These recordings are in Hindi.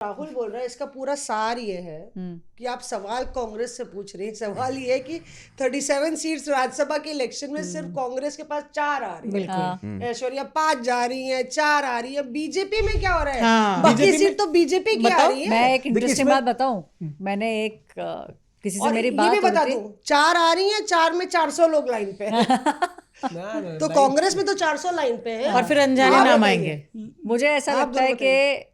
राहुल बोल रहा है, इसका पूरा सार ये है कि आप सवाल कांग्रेस से पूछ रहे हैं। सवाल ये है कि 37 सीट्स राज्यसभा के इलेक्शन में सिर्फ कांग्रेस के पास 4 आ रही है, ऐश्वर्या 5 जा रही है, 4 आ रही है। बीजेपी में क्या हो रहा है? बाकी सीट तो बीजेपी की आ रही है। मैं एक इंटरेस्टिंग बात बताऊं, मैंने एक किसी से मेरी बात ये भी बता दूं, 4 आ रही है, 4 में 400 लोग लाइन पे हैं। तो कांग्रेस में तो 400 लाइन पे है और फिर अनजाने नाम आएंगे। मुझे ऐसा लगता है कि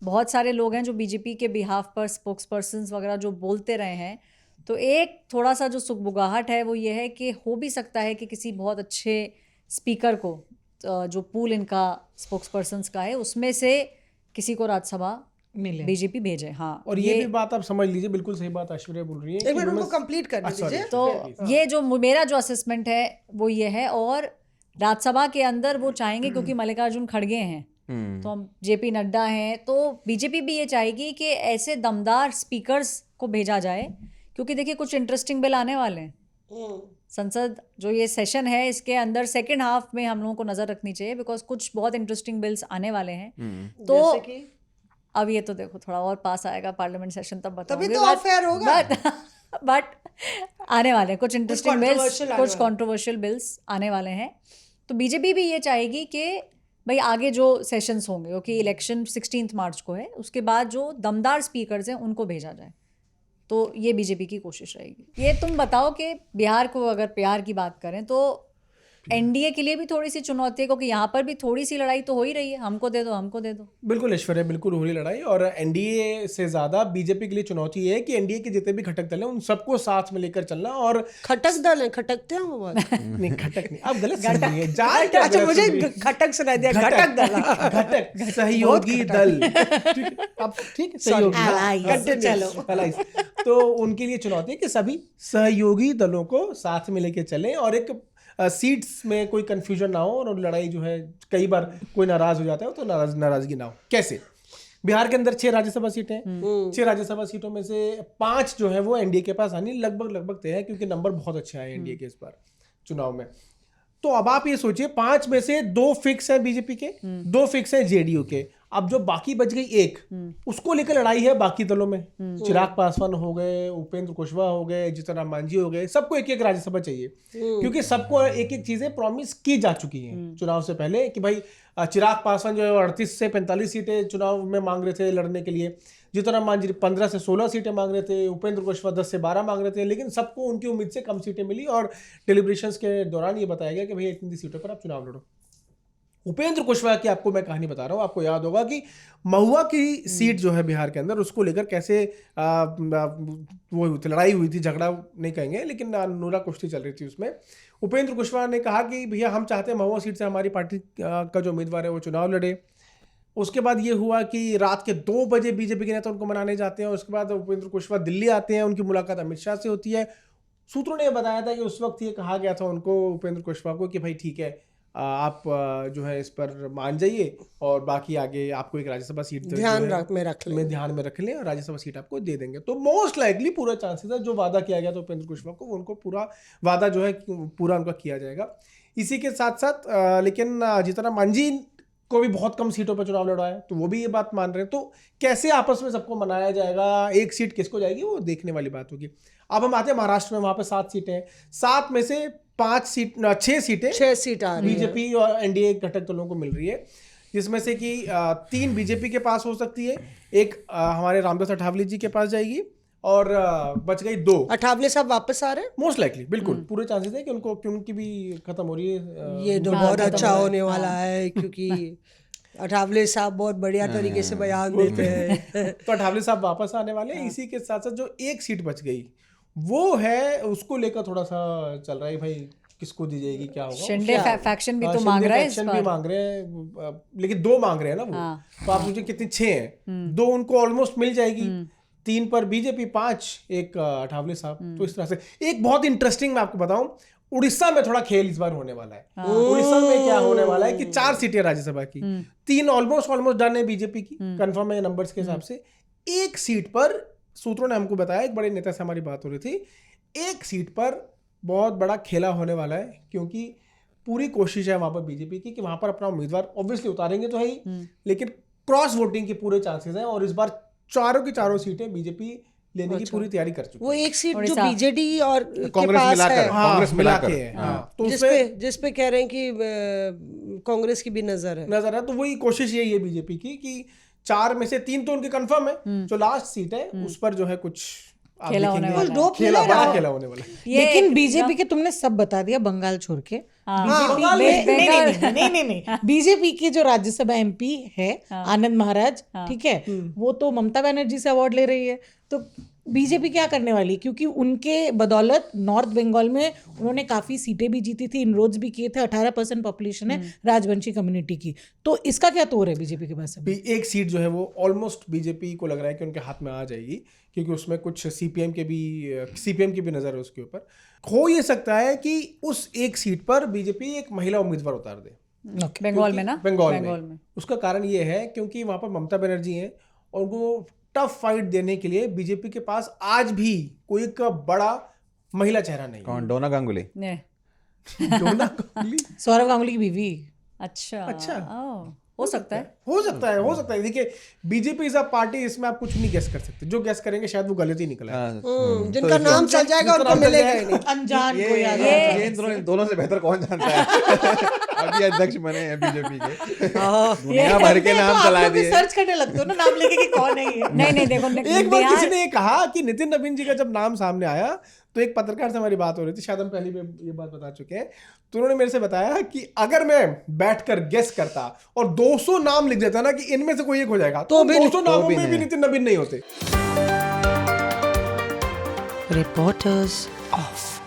बहुत सारे लोग हैं जो बीजेपी के बिहाफ पर स्पोक्स पर्सन्स वगैरह जो बोलते रहे हैं, तो एक थोड़ा सा जो सुगबुगाहट है वो ये है कि हो भी सकता है कि किसी बहुत अच्छे स्पीकर को, जो पूल इनका स्पोक्स पर्सन्स का है, उसमें से किसी को राज्यसभा बीजेपी भेजे। हाँ, और ये भी बात आप समझ लीजिए, बिल्कुल सही बात ऐश्वर्या बोल रही है। एक मिनट उनको कंप्लीट करने दीजिए। तो ये जो मेरा जो असेसमेंट है वो ये है, और राज्यसभा के अंदर वो चाहेंगे क्योंकि मल्लिकार्जुन खड़गे हैं, तो हम जेपी नड्डा हैं, तो बीजेपी भी ये चाहेगी कि ऐसे दमदार स्पीकर्स को भेजा जाए, क्योंकि देखिए कुछ इंटरेस्टिंग बिल आने वाले हैं। संसद जो ये सेशन है इसके अंदर सेकेंड हाफ में हम लोगों को नजर रखनी चाहिए, बिकॉज कुछ बहुत इंटरेस्टिंग बिल्स आने वाले हैं। तो अब ये तो देखो थोड़ा और पास आएगा पार्लियामेंट सेशन, तब बताऊंगी, तभी तो अफेयर होगा। बट आने वाले हैं कुछ इंटरेस्टिंग बिल्स, कुछ कंट्रोवर्शियल बिल्स आने वाले हैं। तो बीजेपी भी ये चाहेगी कि भाई आगे जो सेशंस होंगे, क्योंकि इलेक्शन 16 मार्च को है, उसके बाद जो दमदार स्पीकर्स हैं उनको भेजा जाए, तो ये बीजेपी की कोशिश रहेगी। ये तुम बताओ कि बिहार को अगर प्यार की बात करें तो एनडीए के लिए भी थोड़ी सी चुनौती है, क्योंकि यहाँ पर भी थोड़ी सी लड़ाई तो हो ही रही है, हमको दे दो हमको दे दो। बिल्कुल ऐश्वर्या, बिल्कुल हो रही लड़ाई, और एनडीए से ज्यादा बीजेपी के लिए चुनौती ये है कि एनडीए के जितने भी घटक दल हैं उन सबको साथ में लेकर चलना। और खटक दल है, खटकते हैं वो बात। नहीं, घटक नहीं, आप गलत सुन रही हैं। अच्छा, मुझे घटक सुना दिया, घटक दल, घटक सहयोगी दल, अब ठीक है, चलो। तो उनके लिए चुनौती है कि सभी सहयोगी दलों को साथ में लेके चलें, और एक सीट्स में कोई कंफ्यूजन ना हो, और लड़ाई जो है कई बार कोई नाराज हो जाता है तो नाराजगी ना हो। कैसे? बिहार के अंदर 6 राज्यसभा सीटें हैं। 6 राज्यसभा सीटों में से 5 जो है वो एनडीए के पास आनी लगभग तय है, क्योंकि नंबर बहुत अच्छे आए एनडीए के इस बार चुनाव में। तो अब आप ये सोचिए, 5 में से 2 फिक्स है बीजेपी के, 2 फिक्स है जेडीयू के। अब जो बाकी बच गई एक, उसको लेकर लड़ाई है बाकी दलों में। चिराग पासवान हो गए, उपेंद्र कुशवाहा हो गए, जीतन राम मांझी हो गए, सबको एक एक राज्यसभा चाहिए, क्योंकि सबको एक एक चीजें प्रॉमिस की जा चुकी हैं चुनाव से पहले कि भाई चिराग पासवान जो है 38 से 45 सीटें चुनाव में मांग रहे थे लड़ने के लिए, जीतन राम मांझी 15 से 16 सीटें मांग रहे थे, उपेंद्र कुशवाहा 10 से 12 मांग रहे थे, लेकिन सबको उनकी उम्मीद से कम सीटें मिली, और डेलिब्रेशंस के दौरान ये बताया गया कि भाई इतनी सीटों पर आप चुनाव लड़ो। उपेंद्र कुशवाहा की आपको मैं कहानी बता रहा हूँ, आपको याद होगा कि महुआ की सीट जो है बिहार के अंदर, उसको लेकर कैसे वो लड़ाई हुई थी, झगड़ा नहीं कहेंगे, लेकिन नूरा कुश्ती चल रही थी उसमें। उपेंद्र कुशवाहा ने कहा कि भैया हम चाहते हैं महुआ सीट से हमारी पार्टी का जो उम्मीदवार है वो चुनाव लड़े। उसके बाद ये हुआ कि रात के 2 बजे बीजेपी के नेता उनको मनाने जाते हैं, उसके बाद उपेंद्र कुशवाहा दिल्ली आते हैं, उनकी मुलाकात अमित शाह से होती है। सूत्रों ने बताया था कि उस वक्त ये कहा गया था उनको, उपेंद्र कुशवाहा को, कि भाई ठीक है, आप जो है इस पर मान जाइए, और बाकी आगे आपको एक राज्यसभा सीट ध्यान में रख लें, और राज्यसभा सीट आपको दे देंगे। तो मोस्ट लाइकली पूरा चांसेस है जो वादा किया गया था उपेंद्र कुशवाहा को, उनको पूरा वादा जो है पूरा उनका किया जाएगा। इसी के साथ साथ लेकिन जीतन राम मांझी को भी बहुत कम सीटों पर चुनाव लड़ा है, तो वो भी ये बात मान रहे हैं। तो कैसे आपस में सबको मनाया जाएगा, एक सीट किसको जाएगी, वो देखने वाली बात होगी। अब हम आते हैं महाराष्ट्र में, वहां पे 7 सीटें हैं। 7 में से 6 सीटें बीजेपी और एनडीए घटक दलों को मिल रही है, जिसमें से कि 3 बीजेपी के पास हो सकती है, एक हमारे रामदास अठावले जी के पास जाएगी, और बच गई 2। अठावले साहब वापस आ रहे हैं मोस्ट लाइकली, बिल्कुल पूरे चांसेस है कि उनकी भी खत्म हो रही है। ये तो बहुत अच्छा होने वाला है, क्योंकि अठावले साहब बहुत बढ़िया तरीके से बयान देते हैं। तो अठावले साहब वापस आने वाले हैं। इसी के साथ साथ जो एक सीट बच गई वो है, उसको लेकर थोड़ा सा चल रहा है भाई, किसको दी जाएगी, क्या होगा। शिंदे फैक्शन भी तो मांग रहा है, फैक्शन भी मांग रहे हैं, लेकिन 2 मांग रहे हैं ना वो। तो आप मुझे कितनी 6 हैं, 2 उनको ऑलमोस्ट मिल जाएगी, 3 पर बीजेपी, 5 एक अठावले साहब। तो इस तरह से एक बहुत इंटरेस्टिंग मैं आपको बताऊं, उड़ीसा में थोड़ा खेल इस बार होने वाला है। उड़ीसा में क्या होने वाला है कि 4 सीटें राज्यसभा की, 3 ऑलमोस्ट डन है बीजेपी की, कंफर्म है नंबर्स के हिसाब से। एक सीट पर सूत्रों ने हमको बताया, एक बड़े नेता से हमारी बात हो रही थी, एक सीट पर बहुत बड़ा खेला होने वाला है, क्योंकि पूरी कोशिश है वहां पर बीजेपी की कि वहां पर अपना उम्मीदवार ऑब्वियसली उतारेंगे तो है ही, लेकिन क्रॉस वोटिंग के पूरे चांसेस हैं। और इस बार चारों की चारों सीटें बीजेपी लेने की पूरी तैयारी कर चुकी वो एक सीट जो उड़ीसा। बीजेडी और के कांग्रेस पास मिलाकर, है, कांग्रेस मिला के मिलाकर। है। हाँ, तो जिसपे कह रहे हैं कि कांग्रेस की भी नजर है। नजर है, तो वही कोशिश यही है बीजेपी की कि 4 में से 3 तो उनके कंफर्म है, जो लास्ट सीट है उस पर जो है कुछ आप खेला होने देखेंगे, वाला है। डोप खेला मिला बड़ा रहा। खेला होने वाला है। ये लेकिन बीजेपी के तुमने सब बता दिया बंगाल छोड़ के। बंगाल नहीं, बीजेपी के जो राज्यसभा एमपी है आनंद महाराज, ठीक है, वो तो ममता बनर्जी से अवार्ड ले रही है, तो बीजेपी क्या करने वाली? क्योंकि उनके बदौलत नॉर्थ बंगाल में उन्होंने काफी सीटें भी जीती थी, इनरोड्स भी किए थे, 18% पॉपुलेशन है राजवंशी कम्युनिटी की, तो इसका क्या तौर है बीजेपी के पास अभी? एक सीट जो है वो ऑलमोस्ट बीजेपी को लग रहा है कि उनके हाथ में आ जाएगी, क्योंकि उसमें कुछ सीपीएम की भी नजर है उसके ऊपर। हो ये सकता है कि उस एक सीट पर बीजेपी एक महिला उम्मीदवार उतार दे बंगाल में ना, बंगाल में। उसका कारण ये है क्योंकि वहां पर ममता बनर्जी हैं और उनको टफ फाइट देने के लिए बीजेपी के पास आज भी कोई एक बड़ा महिला चेहरा नहीं है। कौन? डोना गांगुली? ने। डोना गांगुली? सौरव गांगुली की बीवी। अच्छा ओह, हो सकता है। हो सकता है। देखिए, बीजेपी इज अ पार्टी, इसमें आप कुछ नहीं गेस कर सकते, जो गेस करेंगे शायद वो गलत ही निकला है। जिनका नाम चल जाएगा उनको मिलेगा ही नहीं। अनजान ये कोई आ ये इन दोनों से बेहतर कौन जानता है? अभी अध्यक्ष बने हैं बीजेपी के, दुनिया भर के नाम चला दिए। सर्च करने लगते हो ना नाम लेके कि कौन है ये। नहीं देखो एक बार किसी ने ये कहा कि नितिन नवीन जी का जब नाम सामने आया तो एक पत्रकार से हमारी बात हो रही थी, शायद हम पहले भी ये बात बता चुके हैं, तो उन्होंने मेरे से बताया कि अगर मैं बैठकर गेस करता और 200 नाम लिख देता ना कि इनमें से कोई एक हो जाएगा, तो 200 नामों में भी नितिन नवीन नहीं होते। Reporters of.